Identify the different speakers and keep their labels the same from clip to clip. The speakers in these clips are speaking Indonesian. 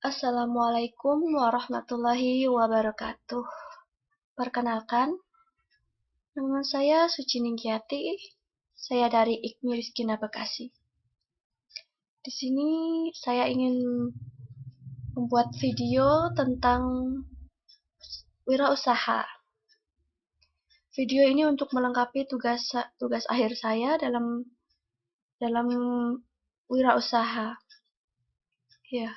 Speaker 1: Assalamualaikum warahmatullahi wabarakatuh. Perkenalkan, nama saya Suci Ningtyati. Saya dari IKMI Rizkina Bekasi. Di sini saya ingin membuat video tentang wirausaha. Video ini untuk melengkapi tugas akhir saya dalam wirausaha. Ya.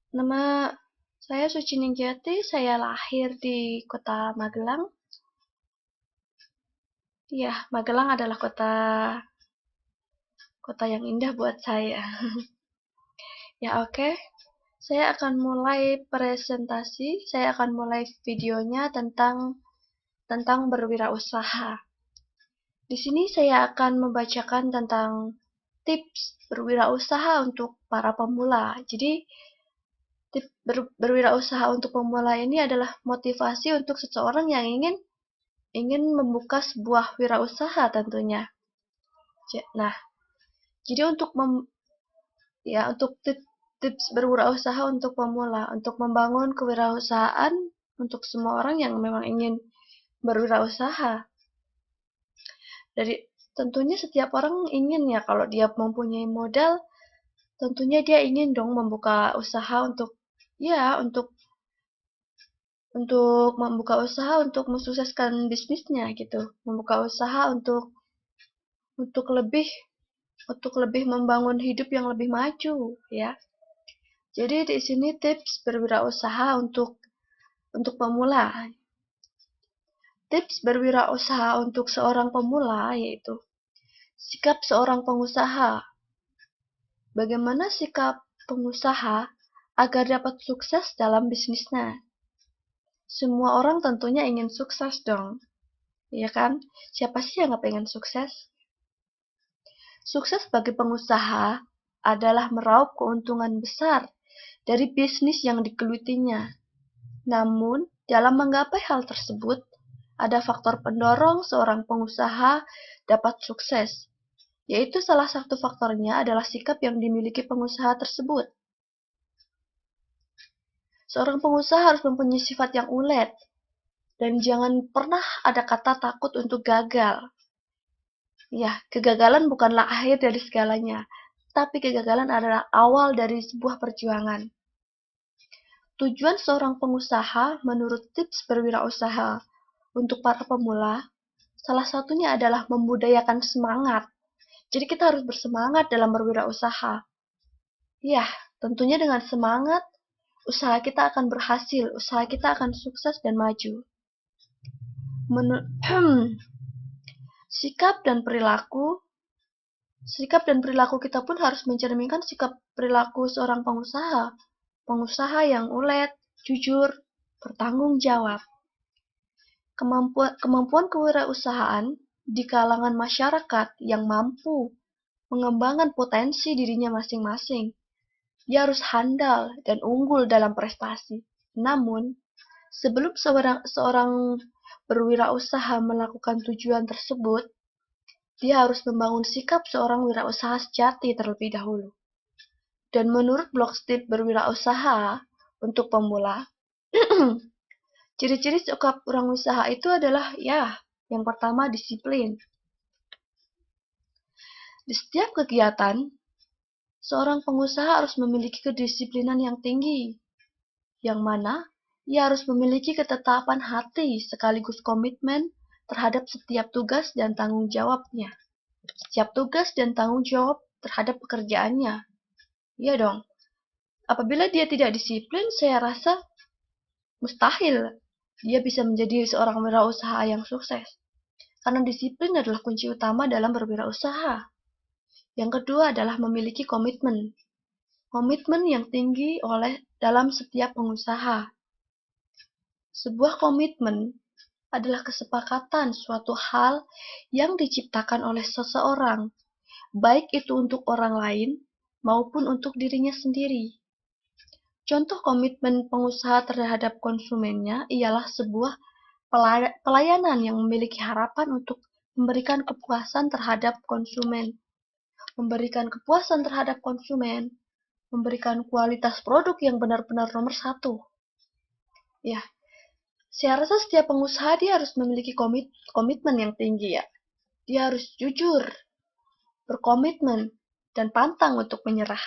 Speaker 1: Nama saya Suci Ningtyati, saya lahir di Kota Magelang. Ya, Magelang adalah kota yang indah buat saya. Ya, oke. Saya akan mulai presentasi, saya akan mulai videonya tentang berwirausaha. Di sini saya akan membacakan tentang tips berwirausaha untuk para pemula. Jadi, tips berwirausaha untuk pemula ini adalah motivasi untuk seseorang yang ingin membuka sebuah wirausaha tentunya. Nah, jadi untuk tips berwirausaha untuk pemula, untuk membangun kewirausahaan untuk semua orang yang memang ingin berwirausaha. Tentunya setiap orang ingin ya, kalau dia mempunyai modal, tentunya dia ingin dong membuka usaha untuk membuka usaha untuk mensukseskan bisnisnya gitu. Membuka usaha untuk lebih membangun hidup yang lebih maju ya. Jadi di sini tips berwirausaha untuk pemula. Tips berwirausaha untuk seorang pemula yaitu sikap seorang pengusaha. Bagaimana sikap pengusaha agar dapat sukses dalam bisnisnya? Semua orang tentunya ingin sukses dong. Ya kan? Siapa sih yang nggak pengen sukses? Sukses bagi pengusaha adalah meraup keuntungan besar dari bisnis yang digelutinya. Namun, dalam menggapai hal tersebut, ada faktor pendorong seorang pengusaha dapat sukses, yaitu salah satu faktornya adalah sikap yang dimiliki pengusaha tersebut. Seorang pengusaha harus mempunyai sifat yang ulet, dan jangan pernah ada kata takut untuk gagal. Ya, kegagalan bukanlah akhir dari segalanya, tapi kegagalan adalah awal dari sebuah perjuangan. Tujuan seorang pengusaha menurut tips berwirausaha untuk para pemula, salah satunya adalah membudayakan semangat. Jadi kita harus bersemangat dalam berwirausaha. Ya, tentunya dengan semangat, usaha kita akan berhasil, usaha kita akan sukses dan maju. Sikap dan perilaku kita pun harus mencerminkan sikap perilaku seorang pengusaha yang ulet, jujur, bertanggung jawab. Kemampuan kewirausahaan di kalangan masyarakat yang mampu mengembangkan potensi dirinya masing-masing. Dia harus handal dan unggul dalam prestasi. Namun, sebelum seorang berwirausaha melakukan tujuan tersebut, dia harus membangun sikap seorang wirausaha sejati terlebih dahulu. Dan menurut blog tips berwirausaha untuk pemula, ciri-ciri sikap orang usaha itu adalah yang pertama disiplin. Di setiap kegiatan, seorang pengusaha harus memiliki kedisiplinan yang tinggi, yang mana ia harus memiliki ketetapan hati sekaligus komitmen terhadap setiap tugas dan tanggung jawabnya. Setiap tugas dan tanggung jawab terhadap pekerjaannya. Iya dong. Apabila dia tidak disiplin, saya rasa mustahil dia bisa menjadi seorang wirausaha yang sukses. Karena disiplin adalah kunci utama dalam berwirausaha. Yang kedua adalah memiliki komitmen. Komitmen yang tinggi dalam setiap pengusaha. Sebuah komitmen adalah kesepakatan suatu hal yang diciptakan oleh seseorang, baik itu untuk orang lain maupun untuk dirinya sendiri. Contoh komitmen pengusaha terhadap konsumennya ialah sebuah pelayanan yang memiliki harapan untuk memberikan kepuasan terhadap konsumen. Memberikan kepuasan terhadap konsumen memberikan kualitas produk yang benar-benar nomor satu. Ya, saya rasa setiap pengusaha dia harus memiliki komitmen yang tinggi ya. Dia harus jujur, berkomitmen, dan pantang untuk menyerah.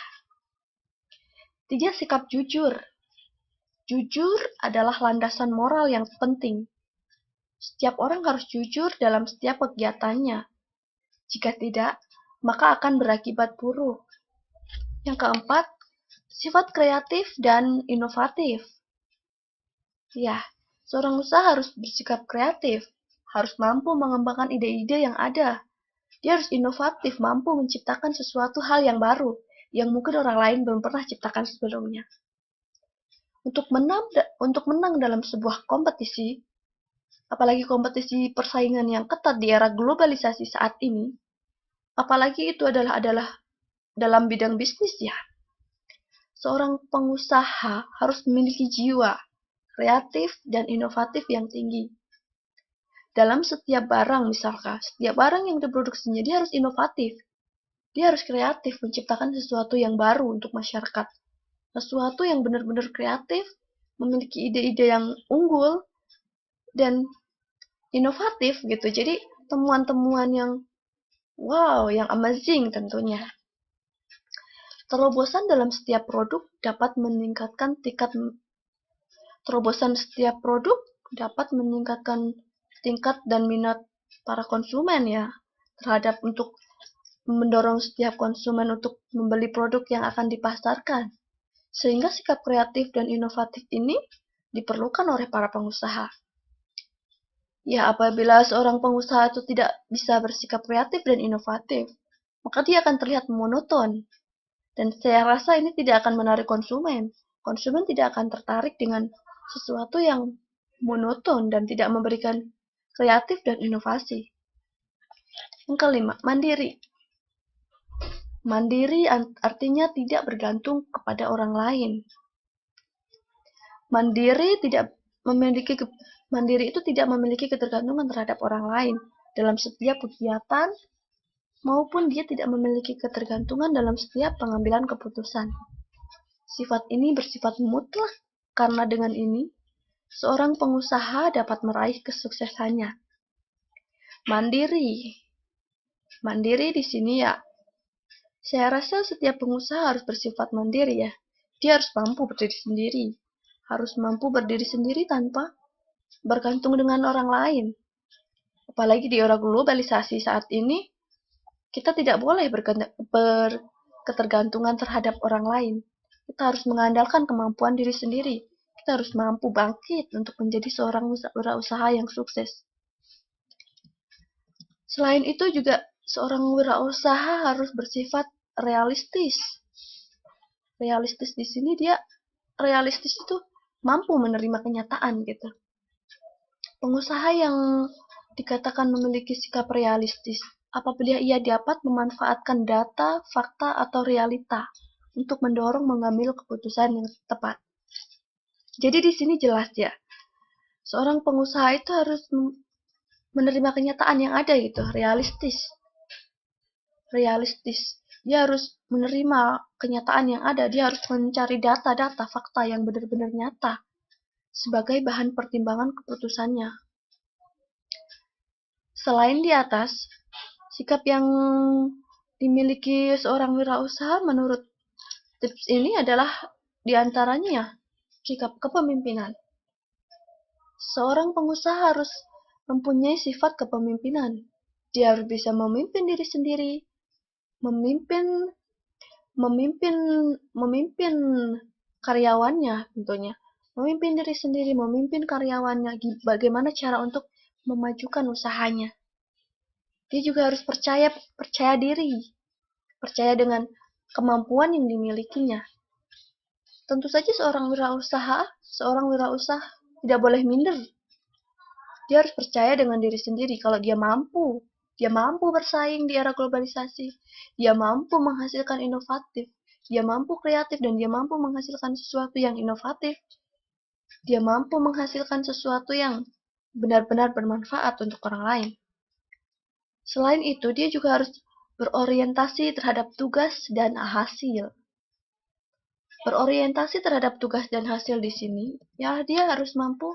Speaker 1: 3. Sikap jujur. Jujur adalah landasan moral yang penting. Setiap orang harus jujur dalam setiap kegiatannya. Jika tidak, maka akan berakibat buruk. Yang keempat, sifat kreatif dan inovatif. Ya, seorang usaha harus bersikap kreatif, harus mampu mengembangkan ide-ide yang ada. Dia harus inovatif, mampu menciptakan sesuatu hal yang baru, yang mungkin orang lain belum pernah ciptakan sebelumnya. Untuk menang dalam sebuah kompetisi, apalagi kompetisi persaingan yang ketat di era globalisasi saat ini, apalagi itu adalah dalam bidang bisnis ya. Seorang pengusaha harus memiliki jiwa kreatif dan inovatif yang tinggi. Dalam setiap barang misalkan, setiap barang yang diproduksinya dia harus inovatif. Dia harus kreatif menciptakan sesuatu yang baru untuk masyarakat. Sesuatu yang benar-benar kreatif, memiliki ide-ide yang unggul dan inovatif gitu. Jadi temuan-temuan yang wow, yang amazing tentunya. Terobosan dalam setiap produk dapat meningkatkan tingkat dan minat para konsumen ya terhadap untuk mendorong setiap konsumen untuk membeli produk yang akan dipasarkan. Sehingga sikap kreatif dan inovatif ini diperlukan oleh para pengusaha. Ya, apabila seorang pengusaha itu tidak bisa bersikap kreatif dan inovatif, maka dia akan terlihat monoton. Dan saya rasa ini tidak akan menarik konsumen. Konsumen tidak akan tertarik dengan sesuatu yang monoton dan tidak memberikan kreatif dan inovasi. Yang kelima, mandiri. Mandiri artinya tidak bergantung kepada orang lain. Mandiri itu tidak memiliki ketergantungan terhadap orang lain dalam setiap kegiatan, maupun dia tidak memiliki ketergantungan dalam setiap pengambilan keputusan. Sifat ini bersifat mutlak karena dengan ini, seorang pengusaha dapat meraih kesuksesannya. Mandiri di sini ya, saya rasa setiap pengusaha harus bersifat mandiri ya. Dia harus mampu berdiri sendiri. Harus mampu berdiri sendiri tanpa bergantung dengan orang lain. Apalagi di era globalisasi saat ini, kita tidak boleh berketergantungan terhadap orang lain. Kita harus mengandalkan kemampuan diri sendiri. Kita harus mampu bangkit untuk menjadi seorang wirausaha yang sukses. Selain itu juga seorang wirausaha harus bersifat realistis. Realistis di sini dia realistis itu mampu menerima kenyataan gitu. Pengusaha yang dikatakan memiliki sikap realistis apabila ia dapat memanfaatkan data, fakta, atau realita untuk mendorong mengambil keputusan yang tepat. Jadi di sini jelas ya, seorang pengusaha itu harus menerima kenyataan yang ada gitu, realistis. Dia harus menerima kenyataan yang ada, dia harus mencari data-data, fakta yang benar-benar nyata sebagai bahan pertimbangan keputusannya. Selain di atas, sikap yang dimiliki seorang wirausaha menurut tips ini adalah diantaranya sikap kepemimpinan. Seorang pengusaha harus mempunyai sifat kepemimpinan. Dia harus bisa memimpin diri sendiri, memimpin karyawannya tentunya. Memimpin diri sendiri, memimpin karyawannya, bagaimana cara untuk memajukan usahanya. Dia juga harus percaya diri, percaya dengan kemampuan yang dimilikinya. Tentu saja seorang wirausaha tidak boleh minder. Dia harus percaya dengan diri sendiri kalau dia mampu bersaing di era globalisasi, dia mampu menghasilkan inovatif, dia mampu kreatif, dan dia mampu menghasilkan sesuatu yang inovatif. Dia mampu menghasilkan sesuatu yang benar-benar bermanfaat untuk orang lain. Selain itu, dia juga harus berorientasi terhadap tugas dan hasil. berorientasi terhadap tugas dan hasil di sini, ya dia harus mampu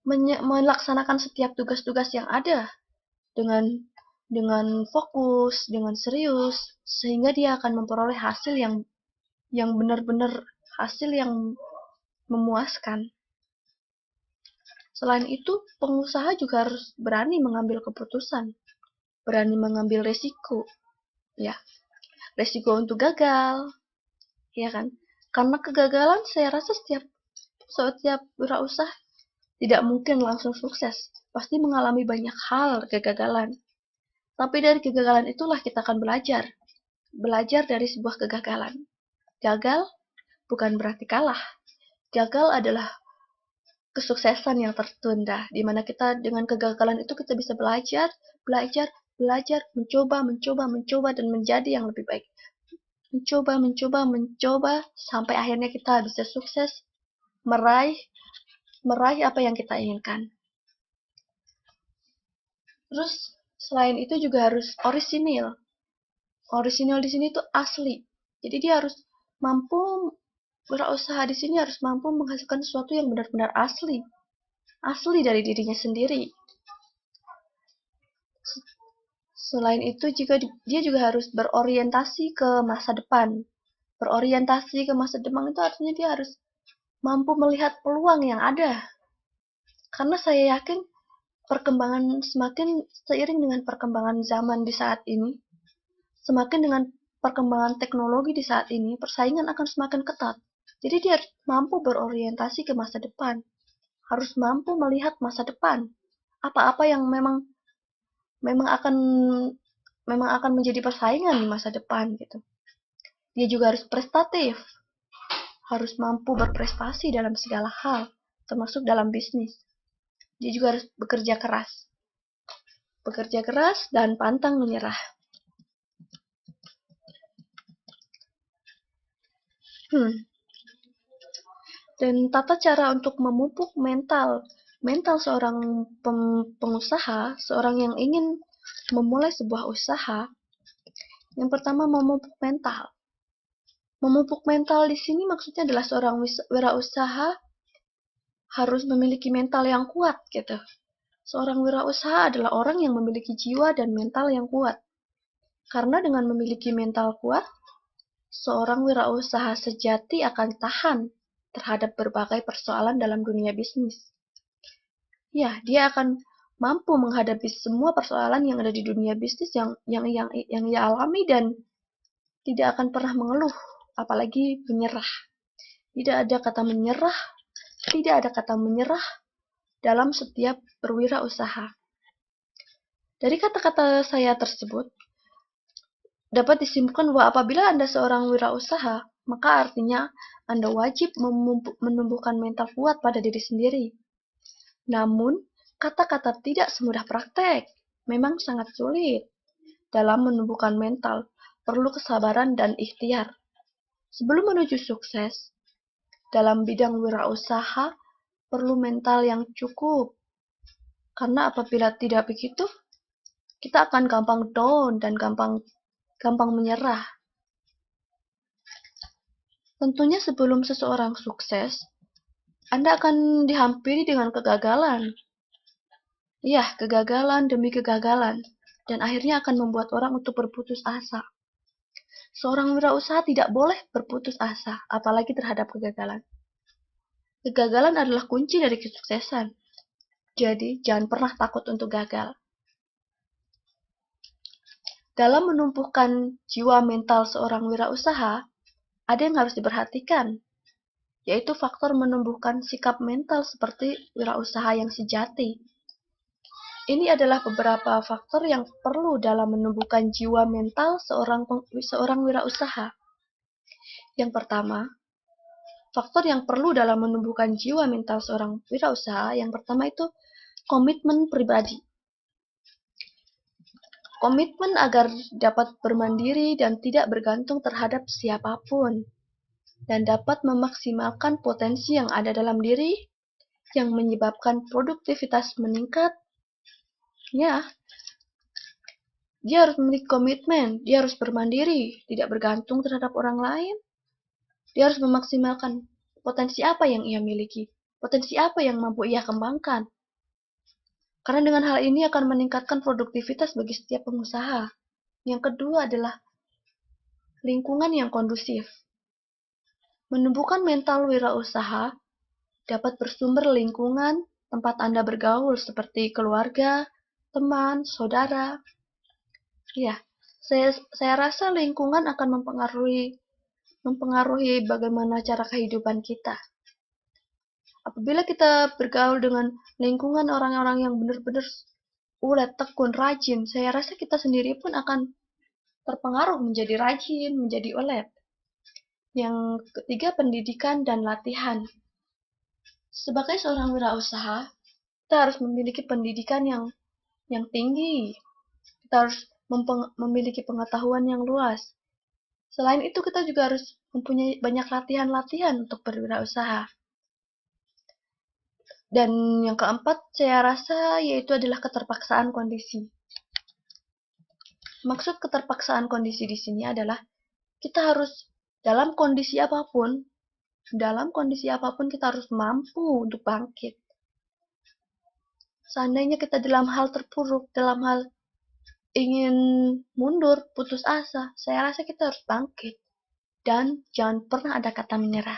Speaker 1: melaksanakan setiap tugas-tugas yang ada dengan fokus, dengan serius, sehingga dia akan memperoleh hasil yang benar-benar hasil yang memuaskan. Selain itu, pengusaha juga harus berani mengambil keputusan, berani mengambil resiko, ya, resiko untuk gagal, ya kan? Karena kegagalan, saya rasa setiap wirausaha tidak mungkin langsung sukses, pasti mengalami banyak hal kegagalan. Tapi dari kegagalan itulah kita akan belajar dari sebuah kegagalan. Gagal bukan berarti kalah. Gagal adalah kesuksesan yang tertunda, di mana kita dengan kegagalan itu kita bisa belajar, mencoba, dan menjadi yang lebih baik. Mencoba, sampai akhirnya kita bisa sukses, meraih apa yang kita inginkan. Terus, selain itu juga harus orisinil. Orisinil di sini tuh asli. Jadi dia harus mampu berusaha di sini harus mampu menghasilkan sesuatu yang benar-benar asli. Asli dari dirinya sendiri. Selain itu, dia juga harus berorientasi ke masa depan. Berorientasi ke masa depan itu artinya dia harus mampu melihat peluang yang ada. Karena saya yakin semakin seiring dengan perkembangan zaman di saat ini, semakin dengan perkembangan teknologi di saat ini, persaingan akan semakin ketat. Jadi dia harus mampu berorientasi ke masa depan. Harus mampu melihat masa depan. Apa-apa yang memang akan menjadi persaingan di masa depan gitu. Dia juga harus prestatif. Harus mampu berprestasi dalam segala hal, termasuk dalam bisnis. Dia juga harus bekerja keras dan pantang menyerah. Dan tata cara untuk memupuk mental seorang pengusaha, seorang yang ingin memulai sebuah usaha. Yang pertama, memupuk mental. Memupuk mental di sini maksudnya adalah seorang wirausaha harus memiliki mental yang kuat gitu. Seorang wirausaha adalah orang yang memiliki jiwa dan mental yang kuat. Karena dengan memiliki mental kuat, seorang wirausaha sejati akan tahan terhadap berbagai persoalan dalam dunia bisnis. Ya, dia akan mampu menghadapi semua persoalan yang ada di dunia bisnis yang ia alami dan tidak akan pernah mengeluh, apalagi menyerah. Tidak ada kata menyerah dalam setiap berwirausaha. Dari kata-kata saya tersebut, dapat disimpulkan bahwa apabila Anda seorang wirausaha, maka artinya Anda wajib menumbuhkan mental kuat pada diri sendiri. Namun, kata-kata tidak semudah praktek. Memang sangat sulit. Dalam menumbuhkan mental, perlu kesabaran dan ikhtiar. Sebelum menuju sukses, dalam bidang wirausaha, perlu mental yang cukup. Karena apabila tidak begitu, kita akan gampang down dan gampang menyerah. Tentunya sebelum seseorang sukses, Anda akan dihampiri dengan kegagalan. Ya, kegagalan demi kegagalan. Dan akhirnya akan membuat orang untuk berputus asa. Seorang wirausaha tidak boleh berputus asa, apalagi terhadap kegagalan. Kegagalan adalah kunci dari kesuksesan. Jadi, jangan pernah takut untuk gagal. Dalam menumbuhkan jiwa mental seorang wirausaha, ada yang harus diperhatikan, yaitu faktor menumbuhkan sikap mental seperti wirausaha yang sejati. Ini adalah beberapa faktor yang perlu dalam menumbuhkan jiwa mental seorang wirausaha. Yang pertama, faktor yang perlu dalam menumbuhkan jiwa mental seorang wirausaha, yang pertama itu komitmen pribadi. Komitmen agar dapat bermandiri dan tidak bergantung terhadap siapapun, dan dapat memaksimalkan potensi yang ada dalam diri, yang menyebabkan produktivitas meningkat. Ya, dia harus memiliki komitmen, dia harus bermandiri, tidak bergantung terhadap orang lain. Dia harus memaksimalkan potensi apa yang ia miliki, potensi apa yang mampu ia kembangkan. Karena dengan hal ini akan meningkatkan produktivitas bagi setiap pengusaha. Yang kedua adalah lingkungan yang kondusif. Menumbuhkan mental wirausaha dapat bersumber lingkungan tempat Anda bergaul seperti keluarga, teman, saudara. Ya, saya rasa lingkungan akan mempengaruhi bagaimana cara kehidupan kita. Apabila kita bergaul dengan lingkungan orang-orang yang benar-benar ulet, tekun, rajin, saya rasa kita sendiri pun akan terpengaruh menjadi rajin, menjadi ulet. Yang ketiga, pendidikan dan latihan. Sebagai seorang wirausaha, kita harus memiliki pendidikan yang tinggi. Kita harus memiliki pengetahuan yang luas. Selain itu, kita juga harus mempunyai banyak latihan-latihan untuk berwirausaha. Dan yang keempat, saya rasa yaitu adalah keterpaksaan kondisi. Maksud keterpaksaan kondisi di sini adalah kita harus dalam kondisi apapun kita harus mampu untuk bangkit. Seandainya kita dalam hal terpuruk, dalam hal ingin mundur, putus asa, saya rasa kita harus bangkit. Dan jangan pernah ada kata menyerah.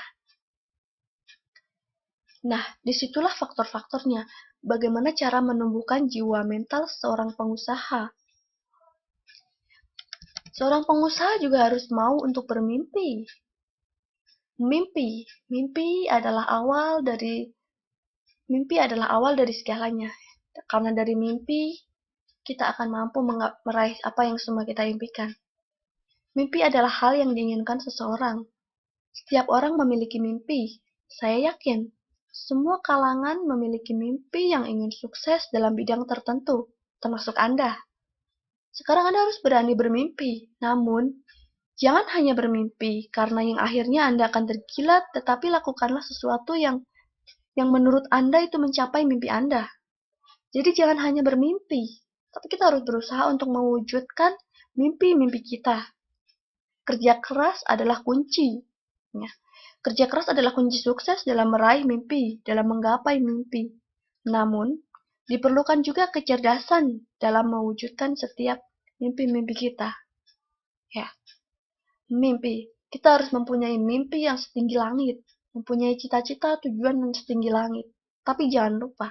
Speaker 1: Nah, disitulah faktor-faktornya. Bagaimana cara menumbuhkan jiwa mental seorang pengusaha. Seorang pengusaha juga harus mau untuk bermimpi. Mimpi adalah awal dari segalanya. Karena dari mimpi, kita akan mampu meraih apa yang semua kita impikan. Mimpi adalah hal yang diinginkan seseorang. Setiap orang memiliki mimpi. Saya yakin, semua kalangan memiliki mimpi yang ingin sukses dalam bidang tertentu, termasuk Anda. Sekarang Anda harus berani bermimpi. Namun, jangan hanya bermimpi, karena yang akhirnya Anda akan tergilat, tetapi lakukanlah sesuatu yang menurut Anda itu mencapai mimpi Anda. Jadi jangan hanya bermimpi, tapi kita harus berusaha untuk mewujudkan mimpi-mimpi kita. Kerja keras adalah kunci. Ya. Kerja keras adalah kunci sukses dalam meraih mimpi, dalam menggapai mimpi. Namun, diperlukan juga kecerdasan dalam mewujudkan setiap mimpi-mimpi kita. Ya, mimpi. Kita harus mempunyai mimpi yang setinggi langit, mempunyai cita-cita tujuan yang setinggi langit. Tapi jangan lupa,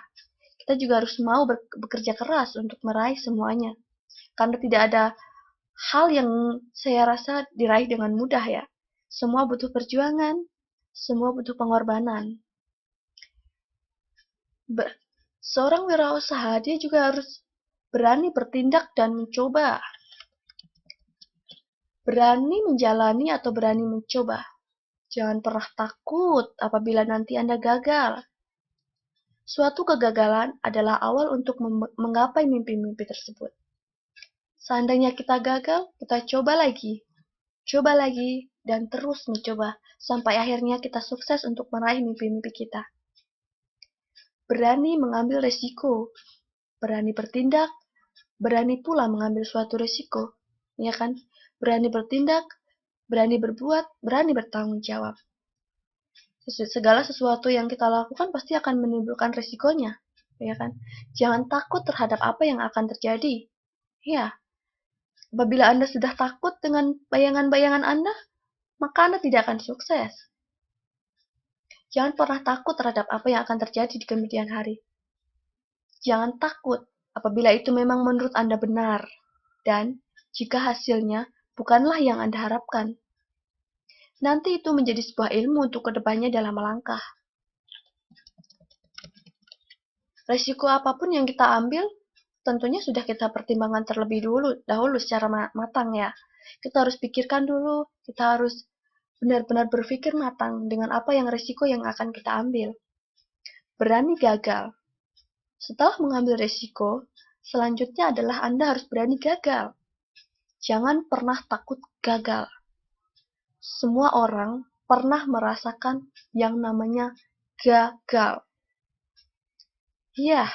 Speaker 1: kita juga harus mau bekerja keras untuk meraih semuanya. Karena tidak ada hal yang saya rasa diraih dengan mudah ya. Semua butuh perjuangan, semua butuh pengorbanan. Seorang wirausaha dia juga harus berani bertindak dan mencoba. Berani menjalani atau berani mencoba. Jangan pernah takut apabila nanti Anda gagal. Suatu kegagalan adalah awal untuk menggapai mimpi-mimpi tersebut. Seandainya kita gagal, kita coba lagi, dan terus mencoba sampai akhirnya kita sukses untuk meraih mimpi-mimpi kita. Berani mengambil resiko, berani bertindak, berani pula mengambil suatu resiko, ya kan? Berani bertindak, berani berbuat, berani bertanggung jawab. Segala sesuatu yang kita lakukan pasti akan menimbulkan resikonya, ya kan? Jangan takut terhadap apa yang akan terjadi. Ya, apabila Anda sudah takut dengan bayangan-bayangan Anda, maka Anda tidak akan sukses. Jangan pernah takut terhadap apa yang akan terjadi di kemudian hari. Jangan takut apabila itu memang menurut Anda benar, dan jika hasilnya bukanlah yang Anda harapkan. Nanti itu menjadi sebuah ilmu untuk kedepannya dalam melangkah. Resiko apapun yang kita ambil, tentunya sudah kita pertimbangkan terlebih dahulu secara matang ya. Kita harus pikirkan dulu, kita harus benar-benar berpikir matang dengan apa yang resiko yang akan kita ambil. Berani gagal. Setelah mengambil resiko, selanjutnya adalah Anda harus berani gagal. Jangan pernah takut gagal. Semua orang pernah merasakan yang namanya gagal. Ya,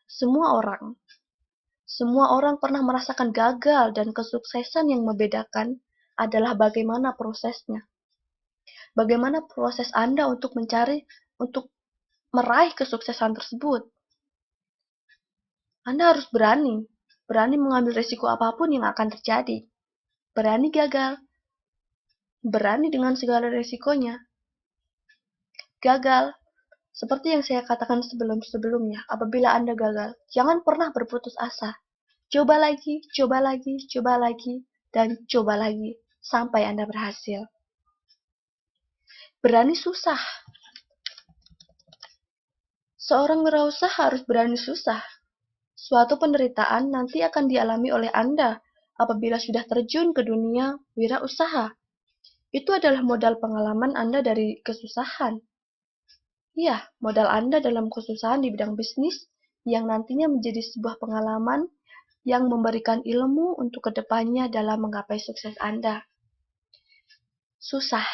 Speaker 1: semua orang. Semua orang pernah merasakan gagal dan kesuksesan yang membedakan adalah bagaimana prosesnya. Bagaimana proses Anda untuk meraih kesuksesan tersebut? Anda harus berani mengambil risiko apapun yang akan terjadi, berani gagal, berani dengan segala risikonya. Gagal, seperti yang saya katakan sebelumnya, apabila Anda gagal, jangan pernah berputus asa. Coba lagi, coba lagi, coba lagi, dan coba lagi, sampai Anda berhasil. Berani susah. Seorang wirausaha harus berani susah. Suatu penderitaan nanti akan dialami oleh Anda apabila sudah terjun ke dunia wirausaha. Itu adalah modal pengalaman Anda dari kesusahan. Iya, modal Anda dalam kesusahan di bidang bisnis yang nantinya menjadi sebuah pengalaman yang memberikan ilmu untuk kedepannya dalam menggapai sukses Anda. Susah,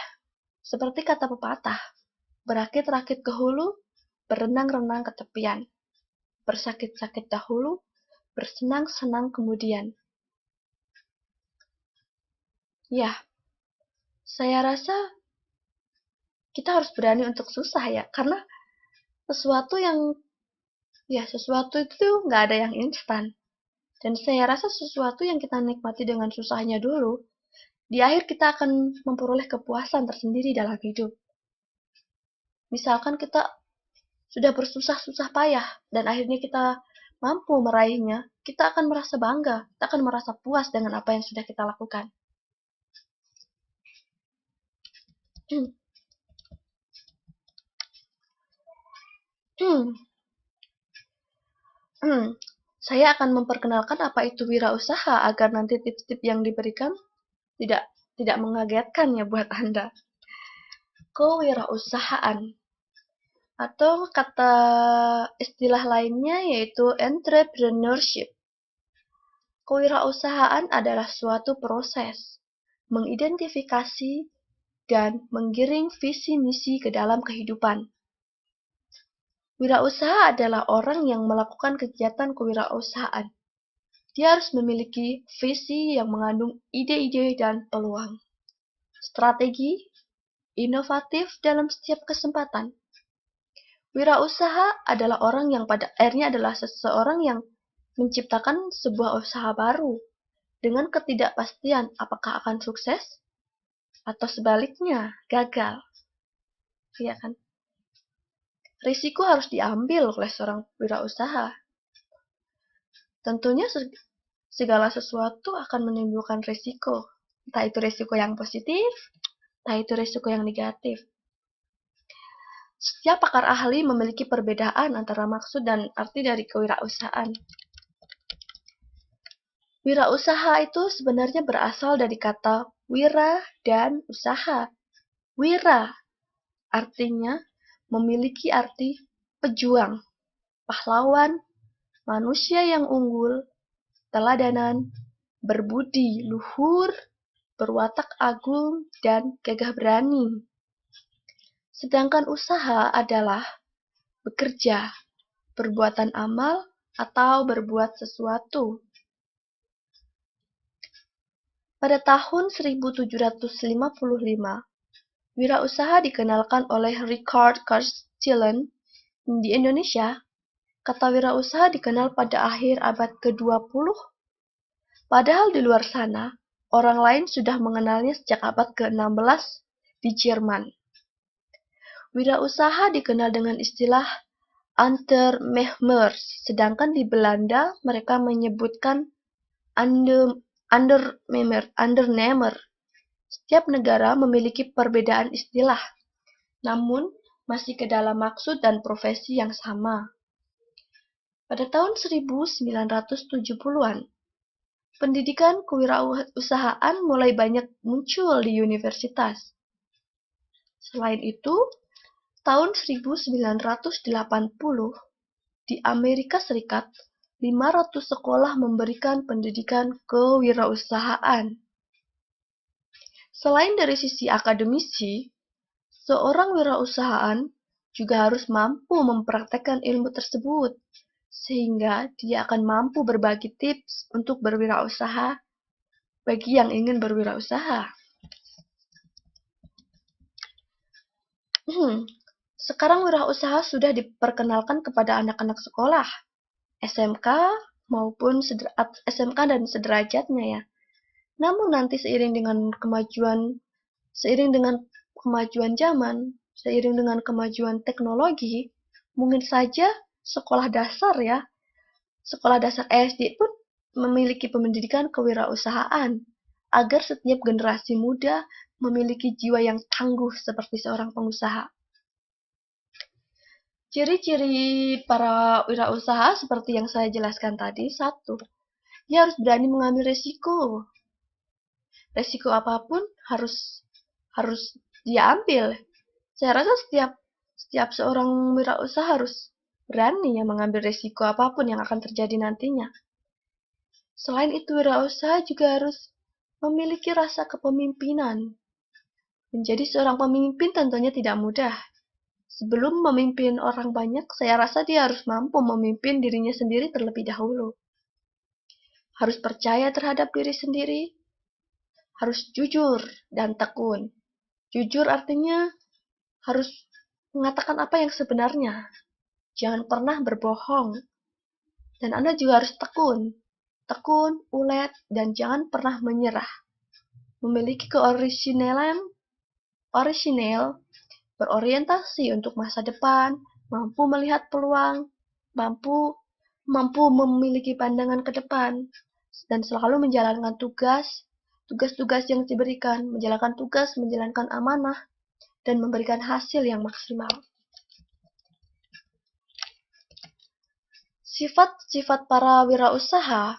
Speaker 1: seperti kata pepatah, berakit-rakit ke hulu, berenang-renang ke tepian. Bersakit-sakit dahulu, bersenang-senang kemudian. Ya, saya rasa kita harus berani untuk susah ya, karena sesuatu itu nggak ada yang instan. Dan saya rasa sesuatu yang kita nikmati dengan susahnya dulu, di akhir kita akan memperoleh kepuasan tersendiri dalam hidup. Misalkan kita sudah bersusah-susah payah, dan akhirnya kita mampu meraihnya, kita akan merasa bangga, kita akan merasa puas dengan apa yang sudah kita lakukan. Saya akan memperkenalkan apa itu wirausaha agar nanti tips-tips yang diberikan tidak mengagetkan ya buat Anda. Kewirausahaan atau kata istilah lainnya yaitu entrepreneurship. Kewirausahaan adalah suatu proses mengidentifikasi dan menggiring visi misi ke dalam kehidupan. Wirausaha adalah orang yang melakukan kegiatan kewirausahaan. Dia harus memiliki visi yang mengandung ide-ide dan peluang. Strategi, inovatif dalam setiap kesempatan. Wirausaha adalah orang yang pada akhirnya adalah seseorang yang menciptakan sebuah usaha baru dengan ketidakpastian apakah akan sukses atau sebaliknya gagal. Iya kan? Risiko harus diambil oleh seorang wirausaha. Tentunya segala sesuatu akan menimbulkan risiko. Entah itu risiko yang positif, entah itu risiko yang negatif. Setiap pakar ahli memiliki perbedaan antara maksud dan arti dari kewirausahaan. Wirausaha itu sebenarnya berasal dari kata wira dan usaha. Wira artinya memiliki arti pejuang, pahlawan, manusia yang unggul, teladanan, berbudi luhur, berwatak agung, dan gagah berani. Sedangkan usaha adalah bekerja, perbuatan amal, atau berbuat sesuatu. Pada tahun 1755, wirausaha dikenalkan oleh Richard Castellan di Indonesia. Kata wirausaha dikenal pada akhir abad ke-20, padahal di luar sana, orang lain sudah mengenalnya sejak abad ke-16 di Jerman. Wirausaha dikenal dengan istilah Unternehmer, sedangkan di Belanda mereka menyebutkan Undernemer. Setiap negara memiliki perbedaan istilah, namun masih ke dalam maksud dan profesi yang sama. Pada tahun 1970-an, pendidikan kewirausahaan mulai banyak muncul di universitas. Selain itu, tahun 1980, di Amerika Serikat, 500 sekolah memberikan pendidikan kewirausahaan. Selain dari sisi akademisi, seorang wirausahaan juga harus mampu mempraktekkan ilmu tersebut, sehingga dia akan mampu berbagi tips untuk berwirausaha bagi yang ingin berwirausaha. Sekarang wirausaha sudah diperkenalkan kepada anak-anak sekolah, SMK maupun SMK dan sederajatnya ya. Namun nanti seiring dengan kemajuan zaman, seiring dengan kemajuan teknologi, mungkin saja sekolah dasar ya, sekolah dasar SD pun memiliki pendidikan kewirausahaan agar setiap generasi muda memiliki jiwa yang tangguh seperti seorang pengusaha. Ciri-ciri para wirausaha seperti yang saya jelaskan tadi, satu, dia harus berani mengambil resiko. Resiko apapun harus harus dia ambil. Saya rasa setiap seorang wirausaha harus berani ya mengambil resiko apapun yang akan terjadi nantinya. Selain itu, wirausaha juga harus memiliki rasa kepemimpinan. Menjadi seorang pemimpin tentunya tidak mudah. Sebelum memimpin orang banyak, saya rasa dia harus mampu memimpin dirinya sendiri terlebih dahulu. Harus percaya terhadap diri sendiri, harus jujur dan tekun. Jujur artinya harus mengatakan apa yang sebenarnya. Jangan pernah berbohong. Dan Anda juga harus tekun. Tekun, ulet, dan jangan pernah menyerah. Memiliki orisinal, berorientasi untuk masa depan, mampu melihat peluang, mampu memiliki pandangan ke depan, dan selalu menjalankan tugas-tugas yang diberikan, menjalankan tugas, menjalankan amanah, dan memberikan hasil yang maksimal. Sifat-sifat para wirausaha,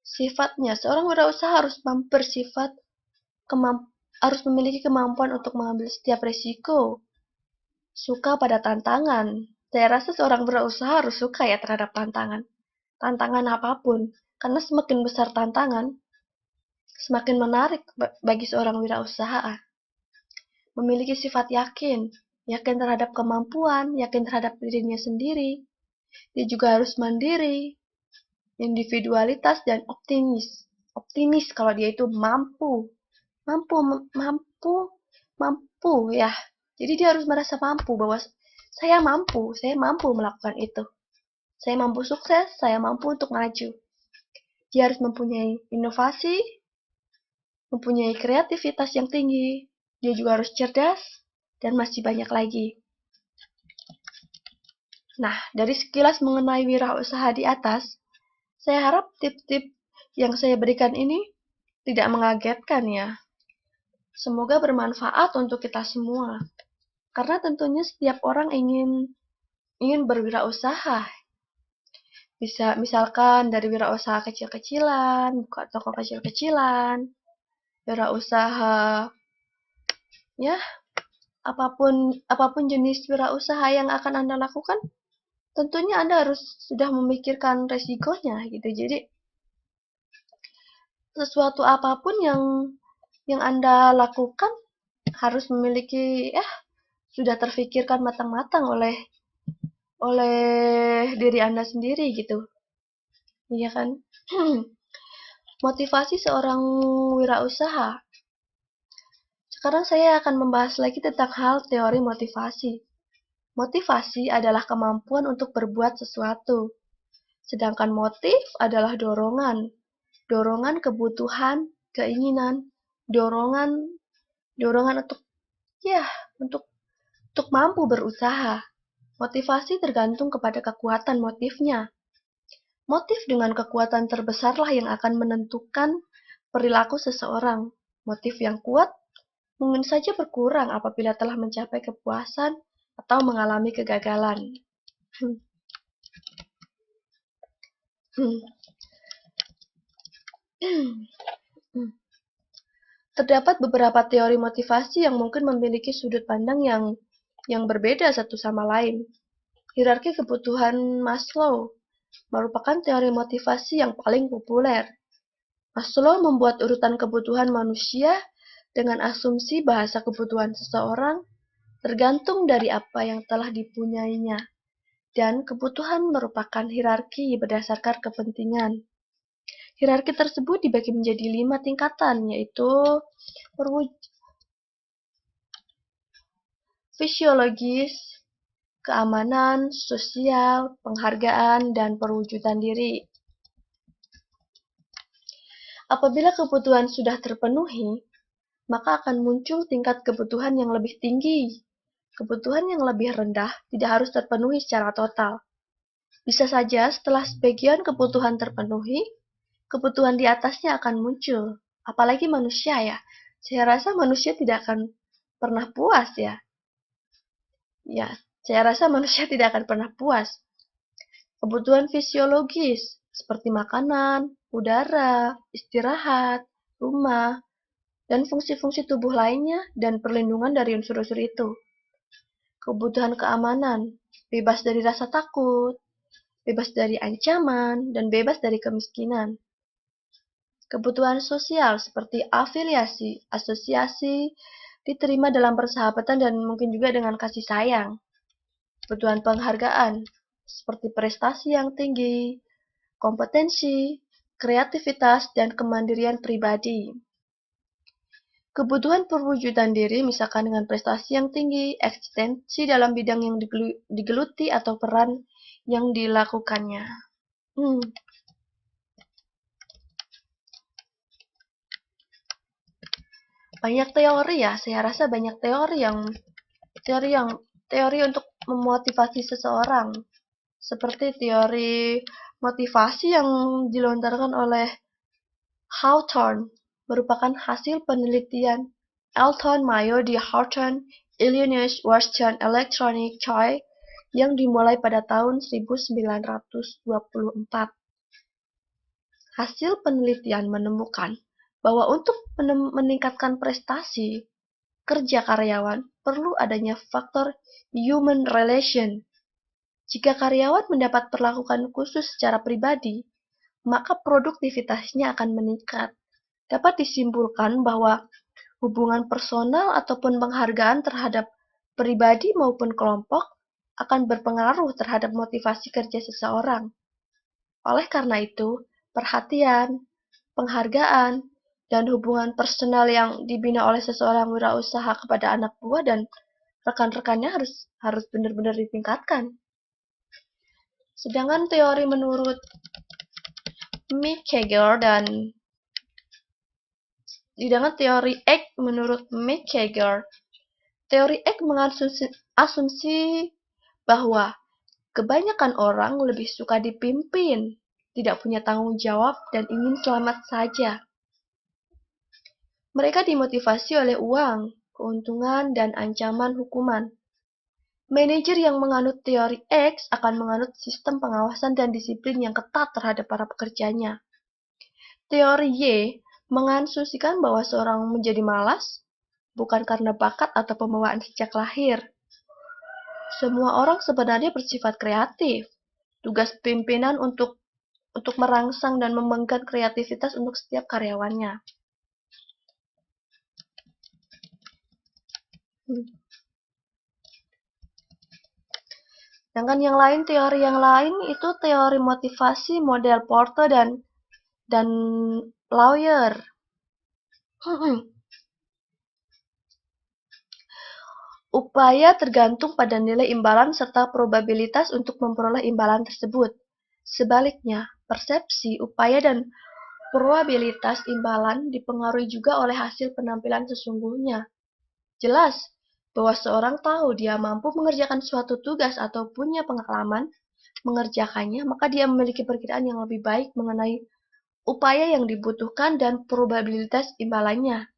Speaker 1: sifatnya seorang wirausaha harus memiliki kemampuan untuk mengambil setiap risiko, suka pada tantangan. Saya rasa seorang wirausaha harus suka ya terhadap tantangan. Tantangan apapun. Karena semakin besar tantangan, semakin menarik bagi seorang wirausaha. Memiliki sifat yakin terhadap kemampuan, yakin terhadap dirinya sendiri. Dia juga harus mandiri, individualitas, dan optimis. Optimis kalau dia itu mampu ya. Jadi dia harus merasa mampu bahwa saya mampu melakukan itu. Saya mampu sukses, saya mampu untuk maju. Dia harus mempunyai inovasi, mempunyai kreativitas yang tinggi. Dia juga harus cerdas, dan masih banyak lagi. Nah, dari sekilas mengenai wirausaha di atas, saya harap tip-tip yang saya berikan ini tidak mengagetkan ya. Semoga bermanfaat untuk kita semua. Karena tentunya setiap orang ingin berwirausaha. Bisa misalkan dari wirausaha kecil-kecilan, buka toko kecil-kecilan, wirausaha ya, apapun jenis wirausaha yang akan Anda lakukan, tentunya Anda harus sudah memikirkan resikonya gitu. Jadi sesuatu apapun yang Anda lakukan harus memiliki sudah terfikirkan matang-matang oleh diri Anda sendiri gitu. Iya kan? Motivasi seorang wirausaha. Sekarang saya akan membahas lagi tentang hal teori motivasi. Motivasi adalah kemampuan untuk berbuat sesuatu. Sedangkan motif adalah dorongan. Dorongan kebutuhan, keinginan, dorongan untuk mampu berusaha. Motivasi tergantung kepada kekuatan motifnya. Motif dengan kekuatan terbesarlah yang akan menentukan perilaku seseorang. Motif yang kuat mungkin saja berkurang apabila telah mencapai kepuasan atau mengalami kegagalan. Terdapat beberapa teori motivasi yang mungkin memiliki sudut pandang yang berbeda satu sama lain. Hierarki kebutuhan Maslow merupakan teori motivasi yang paling populer. Maslow membuat urutan kebutuhan manusia dengan asumsi bahasa kebutuhan seseorang tergantung dari apa yang telah dipunyainya, dan kebutuhan merupakan hierarki berdasarkan kepentingan. Hierarki tersebut dibagi menjadi 5 tingkatan, yaitu fisiologis, keamanan, sosial, penghargaan, dan perwujudan diri. Apabila kebutuhan sudah terpenuhi, maka akan muncul tingkat kebutuhan yang lebih tinggi. Kebutuhan yang lebih rendah tidak harus terpenuhi secara total. Bisa saja setelah sebagian kebutuhan terpenuhi, kebutuhan di atasnya akan muncul. Apalagi manusia ya. Saya rasa manusia tidak akan pernah puas ya. Ya, saya rasa manusia tidak akan pernah puas. Kebutuhan fisiologis seperti makanan, udara, istirahat, rumah, dan fungsi-fungsi tubuh lainnya dan perlindungan dari unsur-unsur itu. Kebutuhan keamanan, bebas dari rasa takut, bebas dari ancaman, dan bebas dari kemiskinan. Kebutuhan sosial seperti afiliasi, asosiasi, diterima dalam persahabatan dan mungkin juga dengan kasih sayang. Kebutuhan penghargaan seperti prestasi yang tinggi, kompetensi, kreativitas, dan kemandirian pribadi. Kebutuhan perwujudan diri misalkan dengan prestasi yang tinggi, eksistensi dalam bidang yang digeluti atau peran yang dilakukannya. Banyak teori ya, saya rasa banyak teori untuk memotivasi seseorang. Seperti teori motivasi yang dilontarkan oleh Hawthorne merupakan hasil penelitian Elton Mayo di Hawthorne, Illinois Western Electronic Choi yang dimulai pada tahun 1924. Hasil penelitian menemukan bahwa untuk meningkatkan prestasi kerja karyawan perlu adanya faktor human relation. Jika karyawan mendapat perlakuan khusus secara pribadi, maka produktivitasnya akan meningkat. Dapat disimpulkan bahwa hubungan personal ataupun penghargaan terhadap pribadi maupun kelompok akan berpengaruh terhadap motivasi kerja seseorang. Oleh karena itu, perhatian, penghargaan, dan hubungan personal yang dibina oleh seseorang wirausaha kepada anak buah dan rekan-rekannya harus benar-benar ditingkatkan. Sedangkan teori menurut McKeegar teori X menurut McKeegar, teori X mengasumsi bahwa kebanyakan orang lebih suka dipimpin, tidak punya tanggung jawab, dan ingin selamat saja. Mereka dimotivasi oleh uang, keuntungan, dan ancaman hukuman. Manajer yang menganut teori X akan menganut sistem pengawasan dan disiplin yang ketat terhadap para pekerjanya. Teori Y mengasumsikan bahwa seorang menjadi malas bukan karena bakat atau pembawaan sejak lahir. Semua orang sebenarnya bersifat kreatif. Tugas pimpinan untuk merangsang dan mengembangkan kreativitas untuk setiap karyawannya. Sedangkan teori yang lain itu teori motivasi model Porter dan Lawyer. Upaya tergantung pada nilai imbalan serta probabilitas untuk memperoleh imbalan tersebut. Sebaliknya, persepsi, upaya, dan probabilitas imbalan dipengaruhi juga oleh hasil penampilan sesungguhnya. Jelas bahwa seorang tahu dia mampu mengerjakan suatu tugas atau punya pengalaman mengerjakannya, maka dia memiliki perkiraan yang lebih baik mengenai upaya yang dibutuhkan dan probabilitas imbalannya.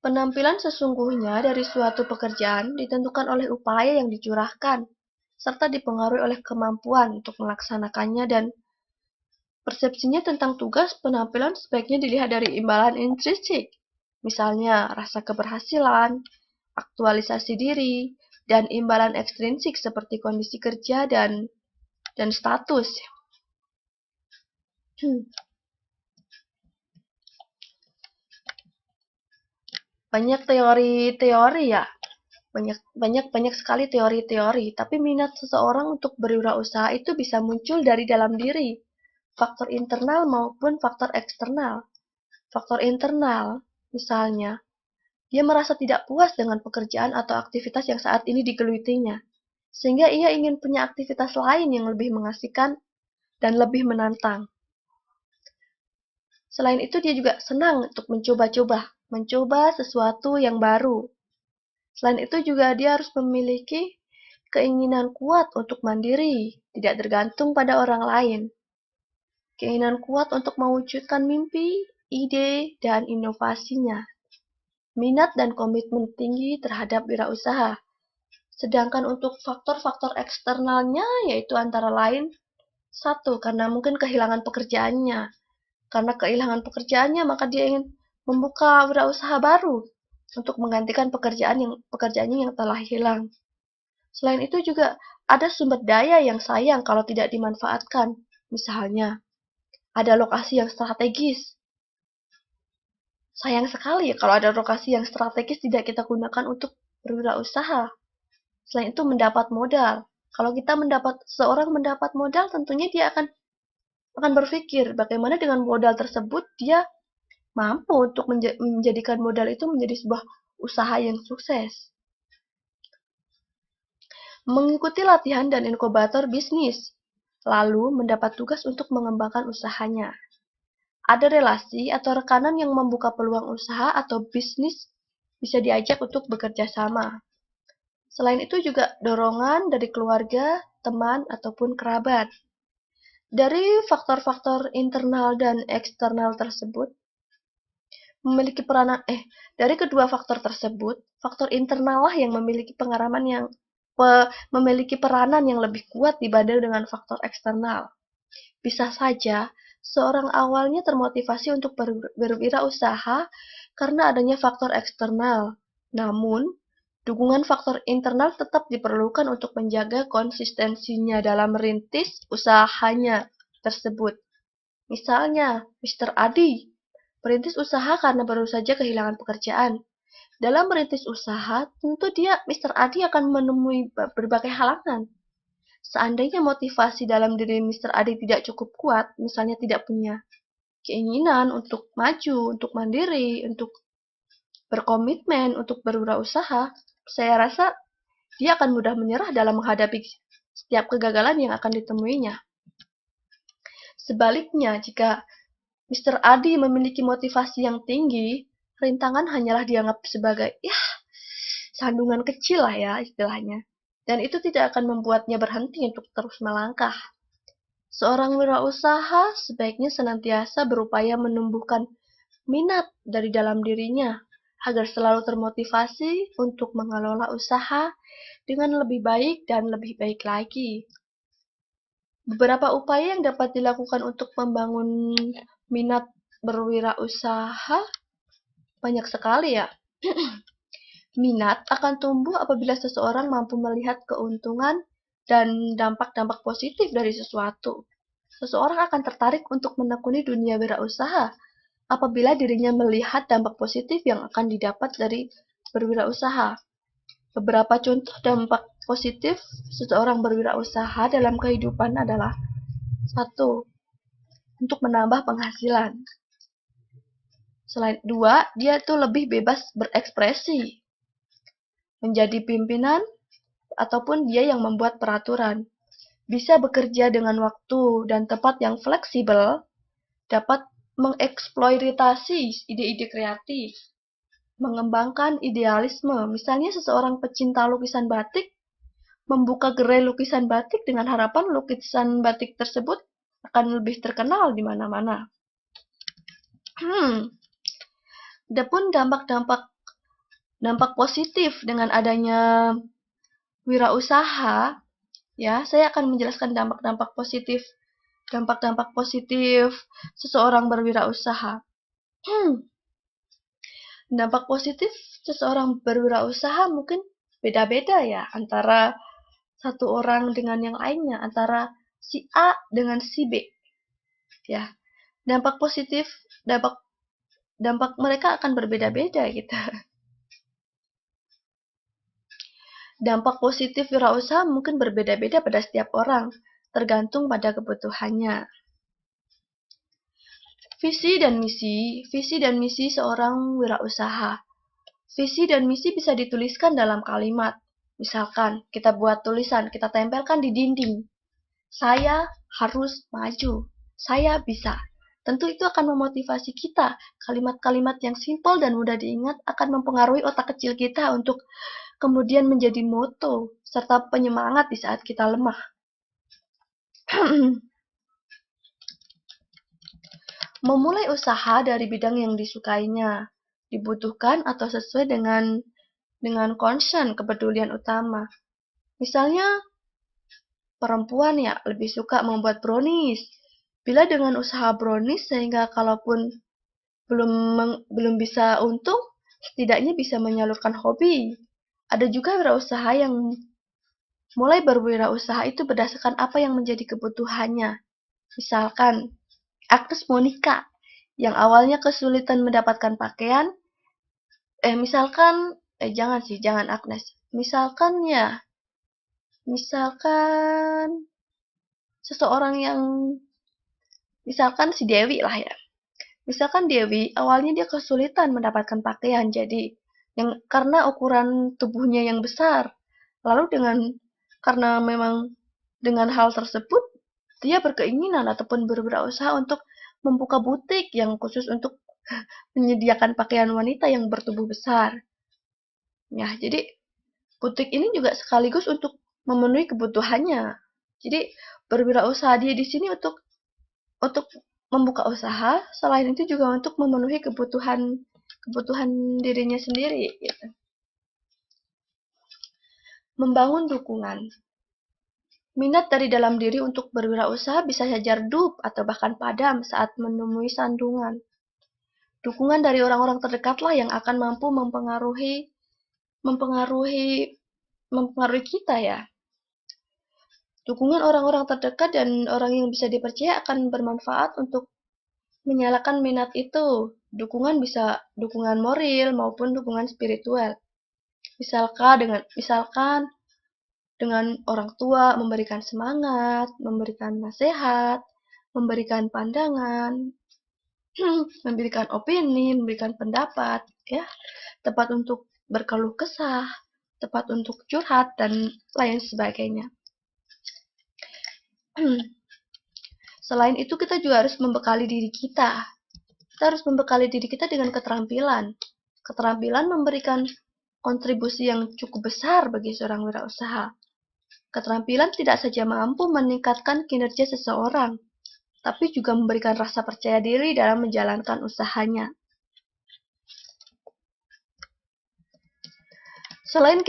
Speaker 1: Penampilan sesungguhnya dari suatu pekerjaan ditentukan oleh upaya yang dicurahkan, serta dipengaruhi oleh kemampuan untuk melaksanakannya dan persepsinya tentang tugas. Penampilan sebaiknya dilihat dari imbalan intrinsik, misalnya rasa keberhasilan, aktualisasi diri, dan imbalan ekstrinsik seperti kondisi kerja dan status. Banyak teori-teori ya. Banyak sekali teori-teori, tapi minat seseorang untuk berwirausaha itu bisa muncul dari dalam diri, faktor internal maupun faktor eksternal. Faktor internal, misalnya, Dia merasa tidak puas dengan pekerjaan atau aktivitas yang saat ini digelutinya, sehingga ia ingin punya aktivitas lain yang lebih mengasihkan dan lebih menantang. Selain itu, dia juga senang untuk mencoba sesuatu yang baru. Selain itu juga dia harus memiliki keinginan kuat untuk mandiri, tidak tergantung pada orang lain. Keinginan kuat untuk mewujudkan mimpi, ide, dan inovasinya. Minat dan komitmen tinggi terhadap wirausaha. Sedangkan untuk faktor-faktor eksternalnya yaitu antara lain satu, karena mungkin kehilangan pekerjaannya. Karena kehilangan pekerjaannya, maka dia ingin membuka wirausaha baru untuk menggantikan pekerjaannya yang telah hilang. Selain itu juga ada sumber daya yang sayang kalau tidak dimanfaatkan. Misalnya, ada lokasi yang strategis. Sayang sekali kalau ada lokasi yang strategis tidak kita gunakan untuk berwirausaha. Selain itu mendapat modal. Kalau seorang mendapat modal, tentunya dia akan berpikir bagaimana dengan modal tersebut dia mampu untuk menjadikan modal itu menjadi sebuah usaha yang sukses. Mengikuti latihan dan inkubator bisnis, lalu mendapat tugas untuk mengembangkan usahanya. Ada relasi atau rekanan yang membuka peluang usaha atau bisnis bisa diajak untuk bekerja sama. Selain itu juga dorongan dari keluarga, teman, ataupun kerabat. Dari faktor-faktor internal dan eksternal tersebut, dari kedua faktor tersebut, faktor internal lah yang memiliki peranan yang lebih kuat dibanding dengan faktor eksternal. Bisa saja seorang awalnya termotivasi untuk berwirausaha karena adanya faktor eksternal. Namun, dukungan faktor internal tetap diperlukan untuk menjaga konsistensinya dalam merintis usahanya tersebut. Misalnya, Mr. Adi merintis usaha karena baru saja kehilangan pekerjaan. Dalam merintis usaha, tentu Mr. Adi akan menemui berbagai halangan. Seandainya motivasi dalam diri Mr. Adi tidak cukup kuat, misalnya tidak punya keinginan untuk maju, untuk mandiri, untuk berkomitmen, untuk berwirausaha, saya rasa dia akan mudah menyerah dalam menghadapi setiap kegagalan yang akan ditemuinya. Sebaliknya, jika Mr. Adi memiliki motivasi yang tinggi, rintangan hanyalah dianggap sebagai, sandungan kecil lah ya istilahnya. Dan itu tidak akan membuatnya berhenti untuk terus melangkah. Seorang wirausaha sebaiknya senantiasa berupaya menumbuhkan minat dari dalam dirinya, agar selalu termotivasi untuk mengelola usaha dengan lebih baik dan lebih baik lagi. Beberapa upaya yang dapat dilakukan untuk membangun minat berwirausaha banyak sekali ya. Minat akan tumbuh apabila seseorang mampu melihat keuntungan dan dampak-dampak positif dari sesuatu. Seseorang akan tertarik untuk menekuni dunia wirausaha apabila dirinya melihat dampak positif yang akan didapat dari berwirausaha. Beberapa contoh dampak positif seseorang berwirausaha dalam kehidupan adalah: 1. Untuk menambah penghasilan. Selain 2, dia tuh lebih bebas berekspresi. Menjadi pimpinan ataupun dia yang membuat peraturan. Bisa bekerja dengan waktu dan tempat yang fleksibel, dapat mengeksploitasi ide-ide kreatif, mengembangkan idealisme. Misalnya seseorang pecinta lukisan batik membuka gerai lukisan batik dengan harapan lukisan batik tersebut akan lebih terkenal di mana-mana. Adapun dampak positif dengan adanya wirausaha, ya, saya akan menjelaskan dampak-dampak positif seseorang berwirausaha. Dampak positif seseorang berwirausaha mungkin beda-beda ya antara satu orang dengan yang lainnya, antara si A dengan si B. Ya. Dampak mereka akan berbeda-beda gitu. Dampak positif wirausaha mungkin berbeda-beda pada setiap orang, tergantung pada kebutuhannya. Visi dan misi seorang wirausaha. Visi dan misi bisa dituliskan dalam kalimat. Misalkan, kita buat tulisan, kita tempelkan di dinding. Saya harus maju. Saya bisa. Tentu itu akan memotivasi kita. Kalimat-kalimat yang simpel dan mudah diingat akan mempengaruhi otak kecil kita untuk kemudian menjadi moto serta penyemangat di saat kita lemah. Memulai usaha dari bidang yang disukainya, dibutuhkan atau sesuai dengan concern kepedulian utama. Misalnya, perempuan ya lebih suka membuat brownies. Bila dengan usaha brownies sehingga kalaupun belum bisa untung, setidaknya bisa menyalurkan hobi. Ada juga wirausaha yang mulai berwirausaha itu berdasarkan apa yang menjadi kebutuhannya. Misalkan, Agnes Monica yang awalnya kesulitan mendapatkan pakaian, jangan Agnes. Misalkan seseorang yang, misalkan si Dewi lah ya. Misalkan Dewi, awalnya dia kesulitan mendapatkan pakaian, jadi karena ukuran tubuhnya yang besar. Lalu karena memang dengan hal tersebut, dia berkeinginan ataupun berusaha untuk membuka butik yang khusus untuk menyediakan pakaian wanita yang bertubuh besar. Ya, jadi butik ini juga sekaligus untuk memenuhi kebutuhannya. Jadi berwirausaha dia di sini untuk membuka usaha, selain itu juga untuk memenuhi kebutuhan dirinya sendiri. Gitu. Membangun dukungan. Minat dari dalam diri untuk berwirausaha bisa saja redup atau bahkan padam saat menemui sandungan. Dukungan dari orang-orang terdekatlah yang akan mampu mempengaruhi kita ya. Dukungan orang-orang terdekat dan orang yang bisa dipercaya akan bermanfaat untuk menyalakan minat itu. Dukungan bisa dukungan moral maupun dukungan spiritual. Misalkan dengan orang tua memberikan semangat, memberikan nasihat, memberikan pandangan, memberikan opini, memberikan pendapat, ya, tepat untuk berkeluh kesah, tepat untuk curhat dan lain sebagainya. Selain itu kita juga harus membekali diri kita. Kita harus membekali diri kita dengan keterampilan. Keterampilan memberikan kontribusi yang cukup besar bagi seorang wirausaha. Keterampilan tidak saja mampu meningkatkan kinerja seseorang, tapi juga memberikan rasa percaya diri dalam menjalankan usahanya. Selain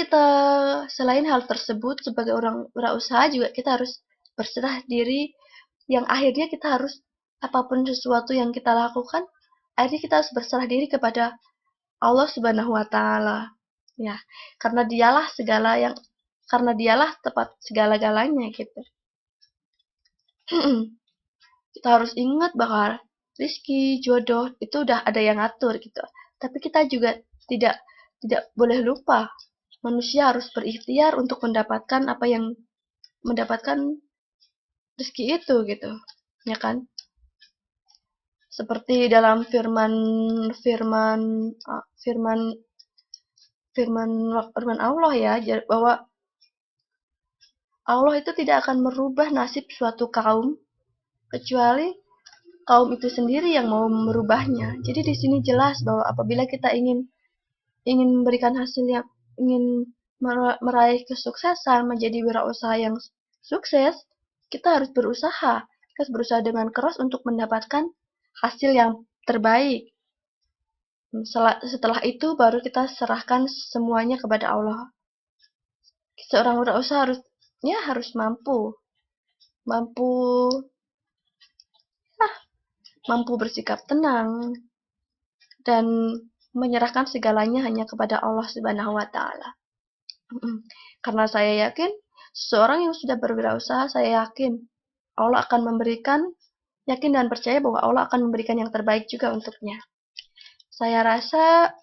Speaker 1: hal tersebut, sebagai orang wirausaha juga kita harus berserah diri, yang akhirnya kita harus, apapun sesuatu yang kita lakukan, akhirnya kita harus berserah diri kepada Allah Subhanahu wa Ta'ala. Ya, karena dialah tepat segala-galanya gitu. Kita harus ingat bahwa rezeki, jodoh itu udah ada yang ngatur gitu. Tapi kita juga tidak boleh lupa, manusia harus berikhtiar untuk mendapatkan rezeki itu gitu. Ya kan? Seperti dalam firman Allah ya, bahwa Allah itu tidak akan merubah nasib suatu kaum kecuali kaum itu sendiri yang mau merubahnya. Jadi di sini jelas bahwa apabila kita ingin memberikan hasil yang ingin meraih kesuksesan, menjadi wirausaha yang sukses, kita harus berusaha. Kita harus berusaha dengan keras untuk mendapatkan hasil yang terbaik. Setelah itu baru kita serahkan semuanya kepada Allah. Seorang wirausaha harus mampu bersikap tenang dan menyerahkan segalanya hanya kepada Allah Subhanahu wa Ta'ala. Karena saya yakin seorang yang sudah berwirausaha, saya yakin Allah akan yakin dan percaya bahwa Allah akan memberikan yang terbaik juga untuknya. Saya rasa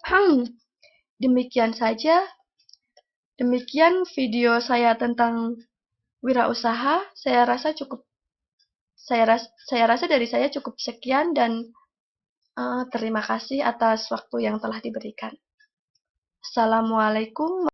Speaker 1: demikian saja. Demikian video saya tentang wirausaha. Saya rasa dari saya cukup sekian dan terima kasih atas waktu yang telah diberikan. Assalamualaikum